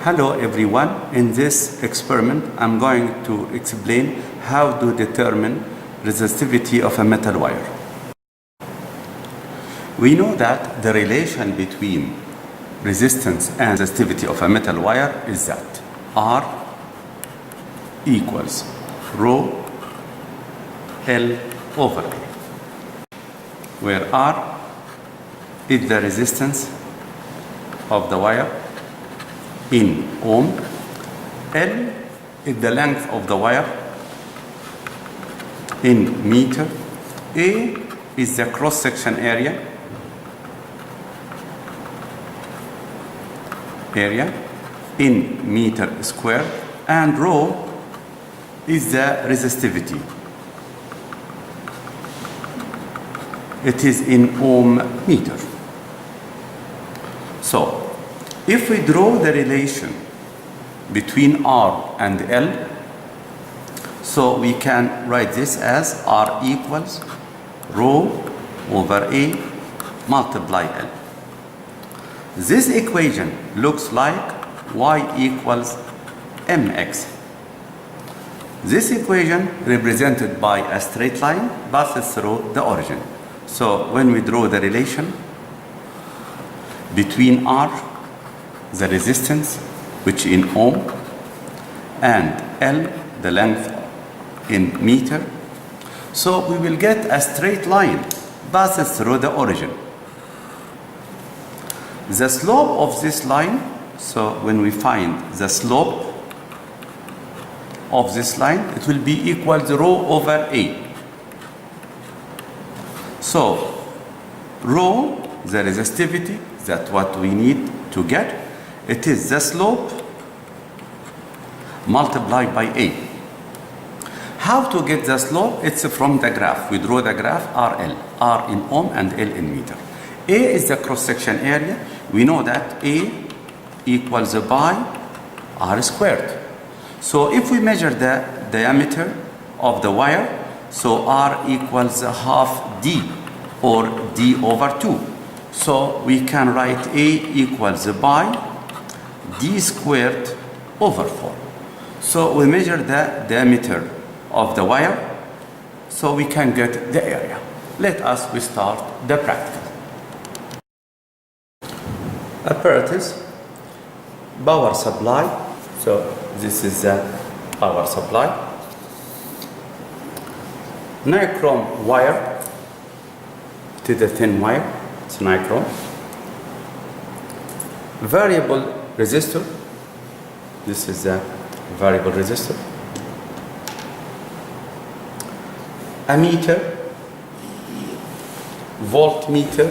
Hello everyone. In this experiment, I'm going to explain how to determine resistivity of a metal wire. We know that the relation between resistance and resistivity of a metal wire is that R equals rho L over A, where R is the resistance of the wire in ohm, L is the length of the wire in meter, A is the cross-section area in meter squared, and rho is the resistivity. It is in ohm meter. So, if we draw the relation between R and L, so we can write this as R equals rho over A multiply L. This equation looks like Y equals mx. This equation represented by a straight line passes through the origin. So when we draw the relation between R, the resistance, which in ohm, and L, the length in meter, so we will get a straight line passes through the origin. The slope of this line, so when we find the slope of this line, it will be equal to rho over A. So rho, the resistivity, that's what we need to get. It is the slope multiplied by A. How to get the slope? It's from the graph. We draw the graph RL, R in ohm and L in meter. A is the cross-section area. We know that A equals pi R squared. So if we measure the diameter of the wire, so R equals half D or D over 2. So we can write A equals pi D squared over 4. So we measure the diameter of the wire, so we can get the area. Let us start the practical. Apparatus, power supply. So this is the power supply. Nichrome wire, it is a thin wire, it's nichrome. Variable resistor, this is the variable resistor. Ammeter, voltmeter,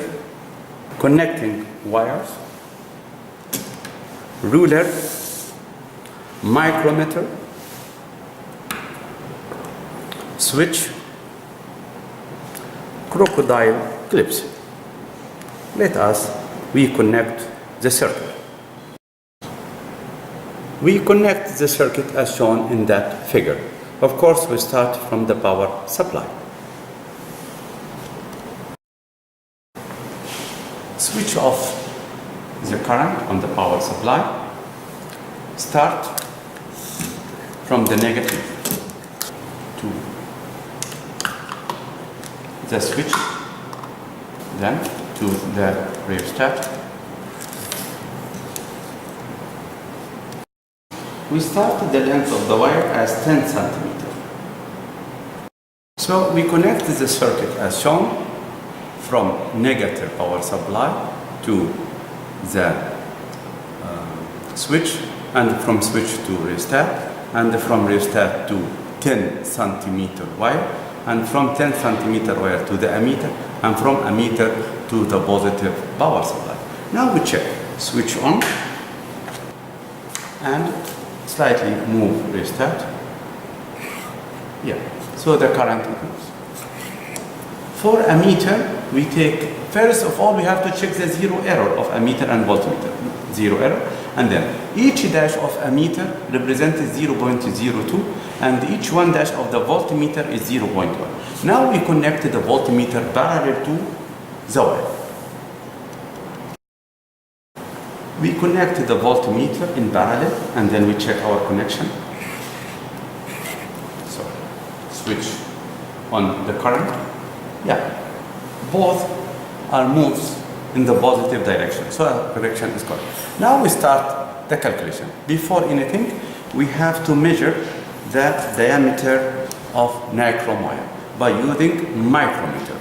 connecting wires, ruler, micrometer, switch, crocodile clips. Let us reconnect the circuit. We connect the circuit as shown in that figure. Of course, we start from the power supply. Switch off the current on the power supply. Start from the negative to the switch, then to the rheostat. We start the length of the wire as 10 centimeters. So we connect the circuit as shown from negative power supply to the switch, and from switch to rheostat, and from rheostat to 10 centimeter wire, and from 10 centimeter wire to the ammeter, and from ammeter to the positive power supply. Now we check. Switch on and slightly move rheostat. Yeah, so the current moves. For ammeter, we take, first of all, we have to check the zero error of ammeter and voltmeter. Zero error. And then each dash of ammeter represents 0.02, and each one dash of the voltmeter is 0.1. Now we connect the voltmeter parallel to the wire. We connect the voltmeter in parallel and then we check our connection. So, switch on the current. Yeah, both are moves in the positive direction. So our correction is correct. Now we start the calculation. Before anything, we have to measure the diameter of nichrome wire by using micrometer.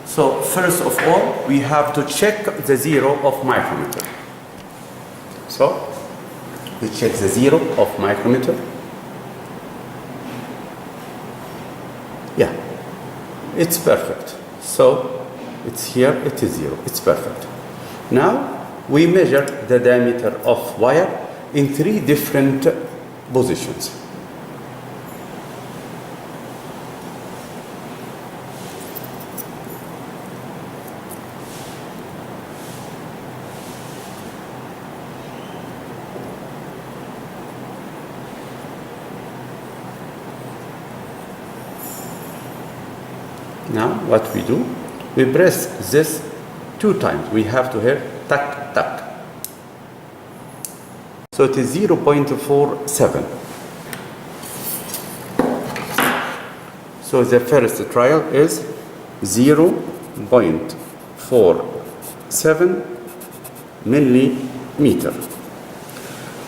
So first of all, we have to check the zero of micrometer. So we check the zero of micrometer. Yeah, it's perfect. So it's here, it is zero, it's perfect. Now we measure the diameter of wire in 3 different positions. Now what we do, we press this 2 times. We have to hear tack, tack. So it is 0.47. So the first trial is 0.47 millimeter.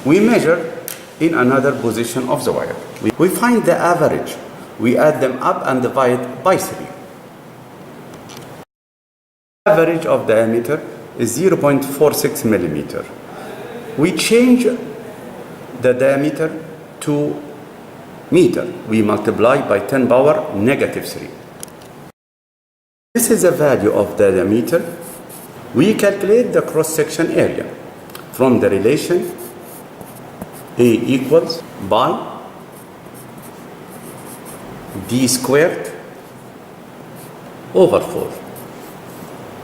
We measure in another position of the wire. We find the average. We add them up and divide by 3. Average of diameter is 0.46 millimeter. We change the diameter to meter. We multiply by 10 power negative 3. This is the value of the diameter. We calculate the cross-section area from the relation A equals by D squared over 4.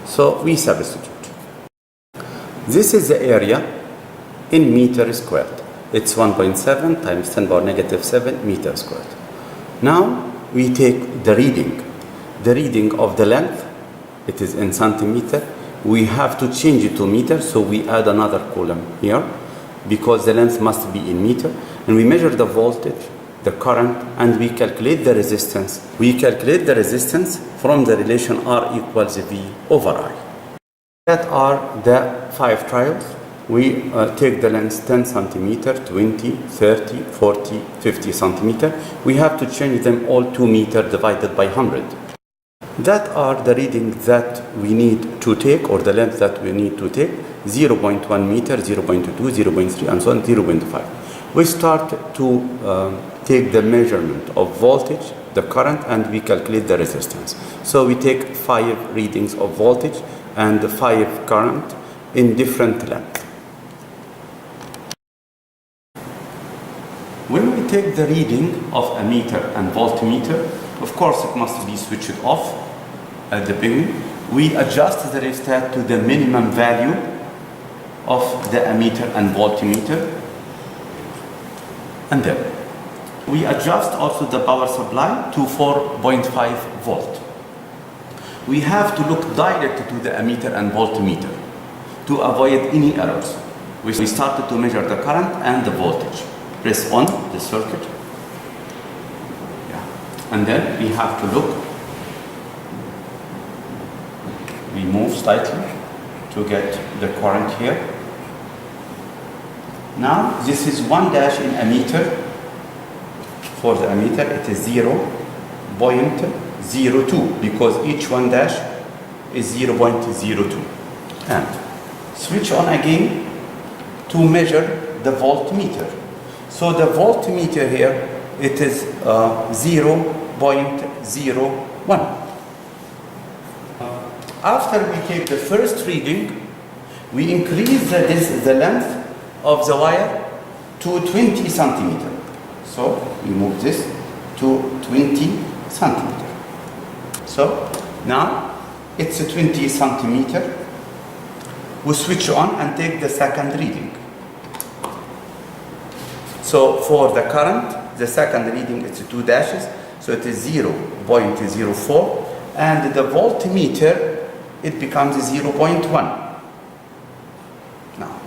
So we substitute. This is the area in meter squared. It's 1.7 times 10 power negative 7 meter squared. Now we take the reading. The reading of the length, it is in centimeter. We have to change it to meter, so we add another column here because the length must be in meter. And we measure the voltage, the current, and we calculate the resistance. We calculate the resistance from the relation R equals V over I. That are the 5 trials. We take the length 10 centimeter, 20, 30, 40, 50 centimeter. We have to change them all to meter divided by 100. That are the readings that we need to take, or the length that we need to take: 0.1 meter, 0.2, 0.3, and so on, 0.5. We start to take the measurement of voltage, the current, and we calculate the resistance. So we take 5 readings of voltage and 5 current in different length. When we take the reading of a meter and voltmeter, of course it must be switched off at the beginning. We adjust the rheostat to the minimum value of the ammeter and voltmeter, and then we adjust also the power supply to 4.5 volt. We have to look direct to the ammeter and voltmeter to avoid any errors. We started to measure the current and the voltage. Press on the circuit. Yeah. And then we have to look. We move slightly to get the current here. Now this is 1 dash in ammeter. For the ammeter it is 0.02 because each 1 dash is 0.02. And switch on again to measure the voltmeter. So the voltmeter here, it is 0.01. After we take the first reading, we increase the length of the wire to 20 centimeter. So we move this to 20 centimeter. So now it's a 20 centimeter. We switch on and take the second reading. So for the current, the second reading is 2 dashes, so it is 0.04, and the voltmeter, it becomes 0.1. Now,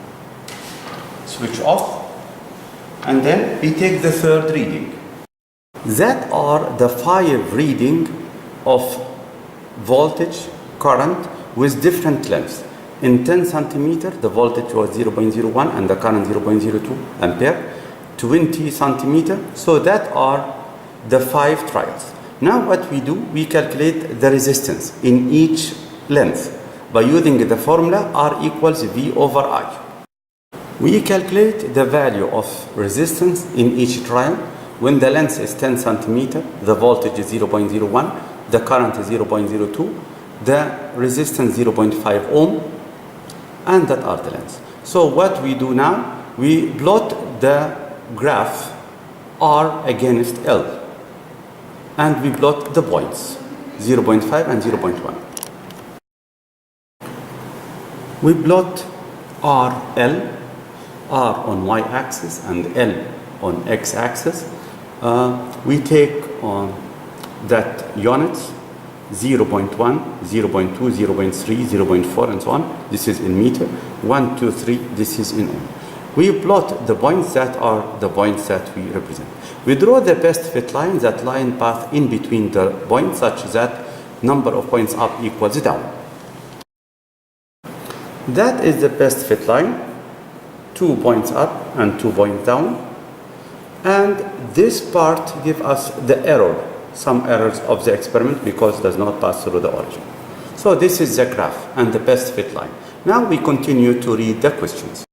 switch off, and then we take the third reading. That are the 5 reading of voltage, current with different lengths. In 10 centimeter, the voltage was 0.01 and the current 0.02 ampere. 20 centimeter, so that are the 5 trials. Now what we do, we calculate the resistance in each length by using the formula R equals V over I. We calculate the value of resistance in each trial. When the length is 10 centimeter, the voltage is 0.01, the current is 0.02, the resistance 0.5 ohm, and that are the lengths. So what we do now, we plot the graph R against L, and we plot the points 0.5 and 0.1. We plot RL, R on y-axis and L on x-axis. We take on that units 0.1, 0.2, 0.3, 0.4 and so on. This is in meter. 1, 2, 3, this is in ohm. We plot the points that are the points that we represent. We draw the best fit line, that line path in between the points such that number of points up equals down. That is the best fit line, 2 points up and 2 points down. And this part gives us the error, some errors of the experiment because it does not pass through the origin. So this is the graph and the best fit line. Now we continue to read the questions.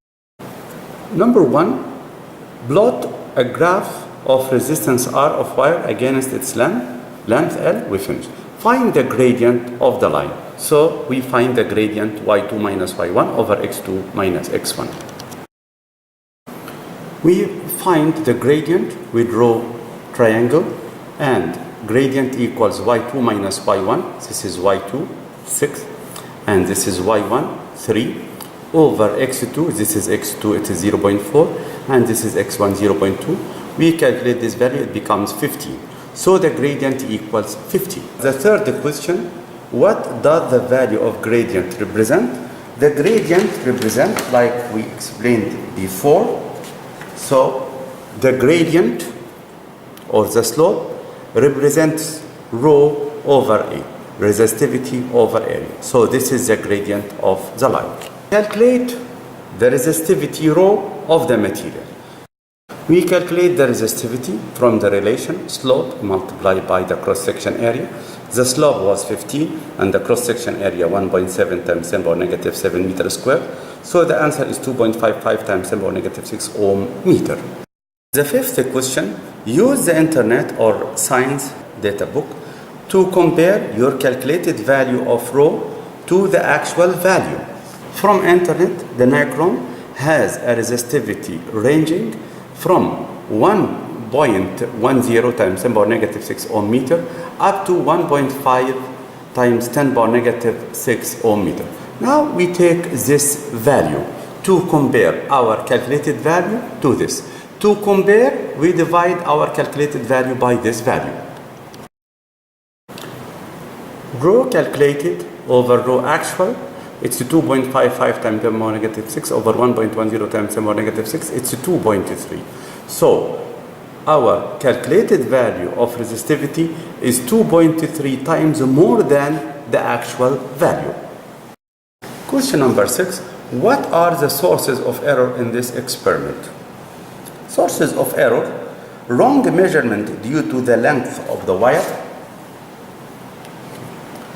Number 1, plot a graph of resistance R of wire against its length L. We finish. Find the gradient of the line. So we find the gradient y2 minus y1 over x2 minus x1. We find the gradient, we draw triangle, and gradient equals y2 minus y1. This is y2, 6, and this is y1, 3, over x2, this is x2, it is 0.4, and this is x1, 0.2. We calculate this value, it becomes 15. So the gradient equals 50. The third question, what does the value of gradient represent? The gradient represents, like we explained before, so the gradient or the slope represents rho over A, resistivity over area. So this is the gradient of the line. Calculate the resistivity rho of the material. We calculate the resistivity from the relation slope multiplied by the cross-section area. The slope was 15 and the cross-section area 1.7 times 10 power negative 7 meter squared. So the answer is 2.55 times 10 power negative 6 ohm meter. The fifth question, use the internet or science data book to compare your calculated value of rho to the actual value. From internet, the Nicron has a resistivity ranging from 1.10 times 10 power negative 6 ohm meter up to 1.5 times 10 power negative 6 ohm meter. Now we take this value to compare our calculated value to this. To compare, we divide our calculated value by this value. Rho calculated over rho actual, it's 2.55 times 10 power negative 6 over 1.10 times 10 power negative 6, it's 2.3. So our calculated value of resistivity is 2.3 times more than the actual value. Question number 6. What are the sources of error in this experiment? Sources of error: wrong measurement due to the length of the wire.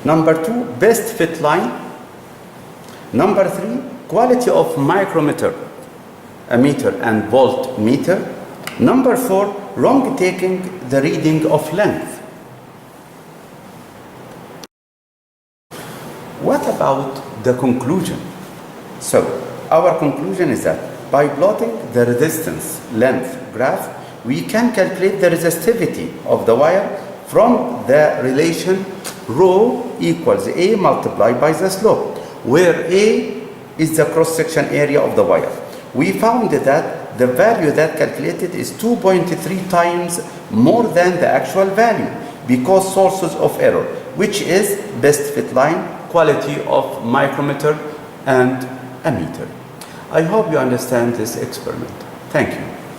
Number 2, best fit line. Number 3, quality of micrometer, ammeter and voltmeter. Number 4, wrong taking the reading of length. What about the conclusion? So, our conclusion is that by plotting the resistance length graph, we can calculate the resistivity of the wire from the relation rho equals A multiplied by the slope, where A is the cross-section area of the wire. We found that the value that calculated is 2.3 times more than the actual value because sources of error, which is best fit line, quality of micrometer and ammeter. I hope you understand this experiment. Thank you.